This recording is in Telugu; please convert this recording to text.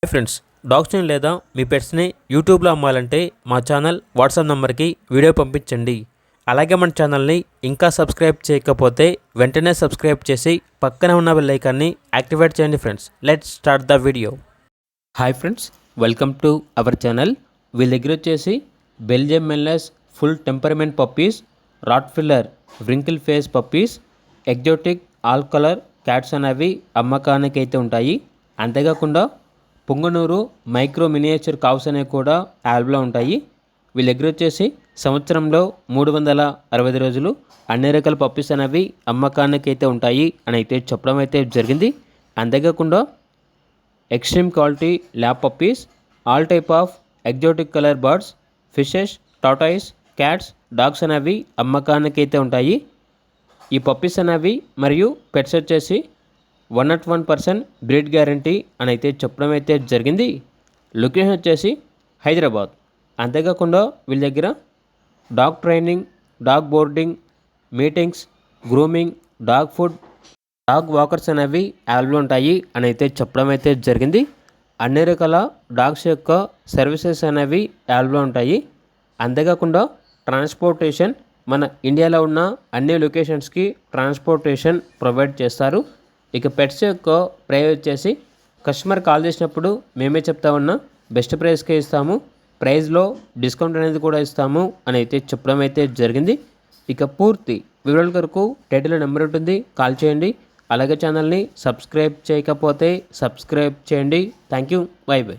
హాయ్ ఫ్రెండ్స్, డాగ్స్ని లేదా మీ పెట్స్ని యూట్యూబ్లో అమ్మాలంటే మా ఛానల్ వాట్సాప్ నెంబర్కి వీడియో పంపించండి. అలాగే మన ఛానల్ని ఇంకా సబ్స్క్రైబ్ చేయకపోతే వెంటనే సబ్స్క్రైబ్ చేసి పక్కనే ఉన్న బెల్ ఐకాన్ని యాక్టివేట్ చేయండి. Friends, let's start the video. Hi friends, welcome to our channel. వీళ్ళ దగ్గర వచ్చేసి బెల్జియం మెల్లెస్ full temperament puppies, rottweiler wrinkle face puppies, exotic all colour cats అనేవి అమ్మకానికి అయితే ఉంటాయి. అంతేకాకుండా పొంగనూరు మైక్రో మినియేచర్ కావ్స్ అనేవి కూడా యాల్బ్లో ఉంటాయి. వీళ్ళ దగ్గర వచ్చేసి సంవత్సరంలో 365 రోజులు అన్ని రకాల పప్పీస్ అనేవి అమ్మకానికి అయితే ఉంటాయి అని అయితే చెప్పడం అయితే జరిగింది. అంతేకాకుండా extreme quality lab puppies, all type of exotic colour birds, fishes, tortoise, cats, dogs అనేవి అమ్మకానికి అయితే ఉంటాయి. ఈ పప్పీస్ అనేవి మరియు పెట్స్ వచ్చేసి 101% బ్రీడ్ గ్యారంటీ అని అయితే చెప్పడం అయితే జరిగింది. లొకేషన్ వచ్చేసి హైదరాబాద్. అంతేకాకుండా వీళ్ళ దగ్గర dog training, dog boarding, meetings, grooming, dog food, dog walkers అనేవి అవైలబుల్ ఉంటాయి అని అయితే చెప్పడం అయితే జరిగింది. అన్ని రకాల డాగ్స్ యొక్క సర్వీసెస్ అనేవి అవైలబుల్ ఉంటాయి. అంతేకాకుండా ట్రాన్స్పోర్టేషన్ మన ఇండియాలో ఉన్న అన్ని లొకేషన్స్కి ట్రాన్స్పోర్టేషన్ ప్రొవైడ్ చేస్తారు. ఇక పెట్స్ యొక్క ప్రైస్ వచ్చేసి కస్టమర్ కాల్ చేసినప్పుడు మేమే చెప్తా ఉన్నా బెస్ట్ ప్రైస్కే ఇస్తాము, ప్రైస్లో డిస్కౌంట్ అనేది కూడా ఇస్తాము అని అయితే చెప్పడం అయితే జరిగింది. ఇక పూర్తి వివరాల కొరకు టైటిల్లో నెంబర్ ఉంటుంది, కాల్ చేయండి. అలాగే ఛానల్ని సబ్స్క్రైబ్ చేయకపోతే సబ్స్క్రైబ్ చేయండి. Thank you, by by.